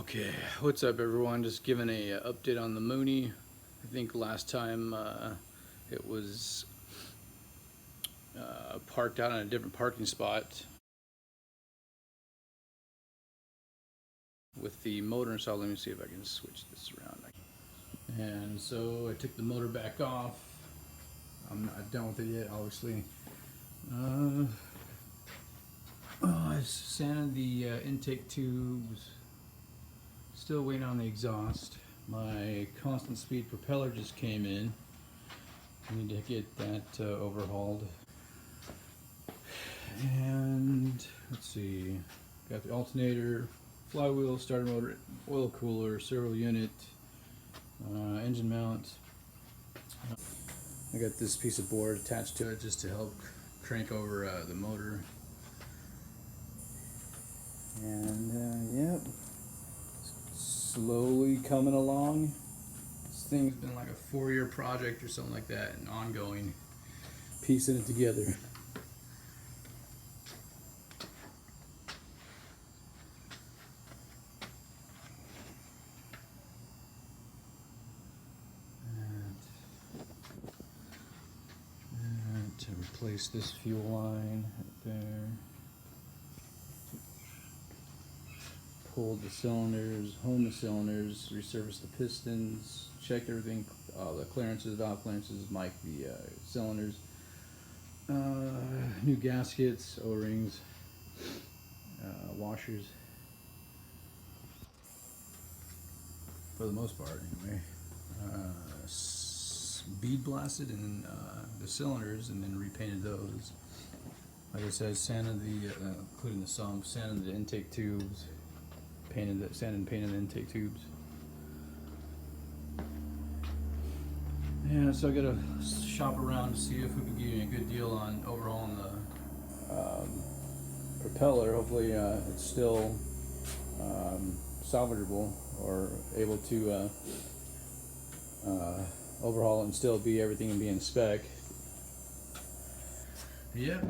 Okay, what's up everyone? Just giving a update on the Mooney. I think last time it was parked out in a different parking spot with the motor installed. Let me see if I can switch this around. And so I took the motor back off. I'm not done with it yet, obviously. I sanded the intake tubes. Still waiting on the exhaust. My constant speed propeller just came in. I need to get that overhauled. And let's see, got the alternator, flywheel, starter motor, oil cooler, servo unit, engine mount. I got this piece of board attached to it just to help crank over the motor. And yep, slowly coming along. This thing's been like a 4-year project or something like that, and ongoing, piecing it together. And to replace this fuel line right there. Pulled the cylinders, honed the cylinders, resurfaced the pistons, checked everything, the clearances, valve clearances, mic the cylinders, new gaskets, O-rings, washers, for the most part anyway. Bead blasted in the cylinders and then repainted those. Like I said, sanded the, including the sump, sanded the intake tubes, sanded and painted the intake tubes. Yeah, so I gotta shop around to see if we can get you a good deal on overhauling the propeller. Hopefully it's still salvageable or able to overhaul it and still be everything and be in spec. Yep.